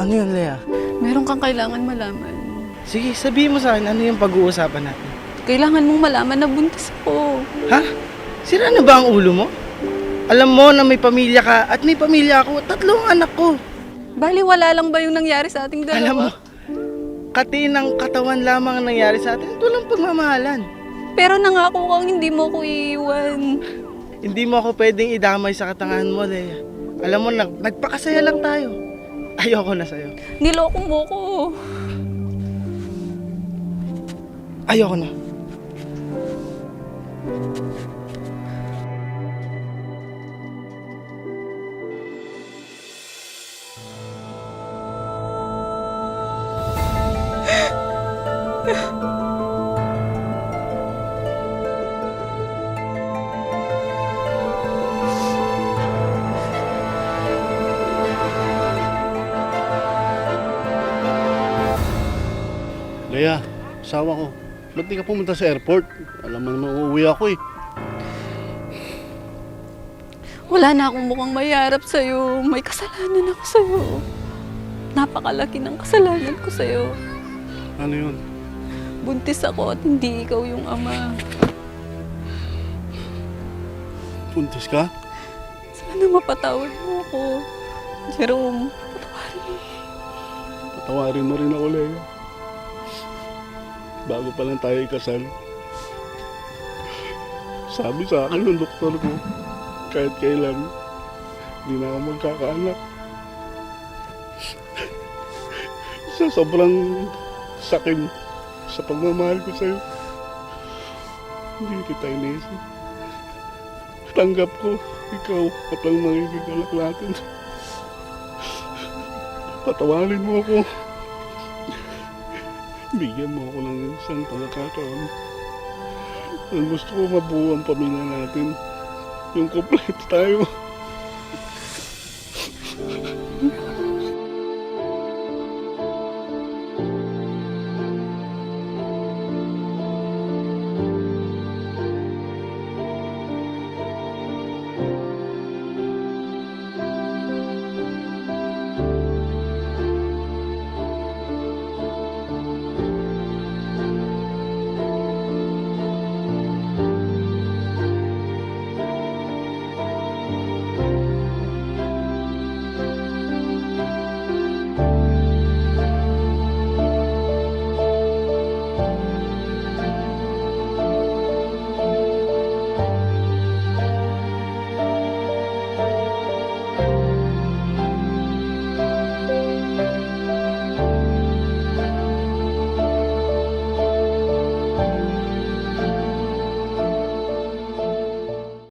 Ano yun, Lea? Meron kang kailangan malaman. Sige, sabihin mo sa akin, ano yung pag-uusapan natin? Kailangan mong malaman na buntis ako. Ha? Sira na ba ang ulo mo? Alam mo na may pamilya ka at may pamilya ako, 3 anak ko. Bali, wala lang ba yung nangyari sa ating dalawa? Alam mo, kati ng katawan lamang ang nangyari sa atin, ito lang pagmamahalan. Pero nangako kang hindi mo ko iiwan. Hindi mo ako pwedeng idamay sa katangahan mo, Lea. Alam mo, nagpakasaya lang tayo. Ayoko na sa'yo. Niloko mo ko. Ayoko na. Lea, asawa ko. Ba't di ka pumunta sa airport? Alam mo naman uuwi ako eh. Wala na akong mukhang mayarap sa'yo. May kasalanan ako sa'yo. Napakalaki ng kasalanan ko sa'yo. Ano yun? Buntis ako at hindi ikaw yung ama. Puntis ka? Sana mapatawad mo ako. Jerome, Patawarin mo rin ako, Lea. Bago pa lang tayo ikasal. Sabi sa akin ng doktor ko, kahit kailan, hindi na ako magkakaanak. Sa sobrang sakin sa pagmamahal ko sa'yo, hindi kita inisip. Tanggap ko, ikaw at ang magiging anak natin. Patawarin mo ako. Bigyan mo ako ng isang pagkakataon. Ang gusto ko mabuo ang pamilya natin. Yung kompleto tayo.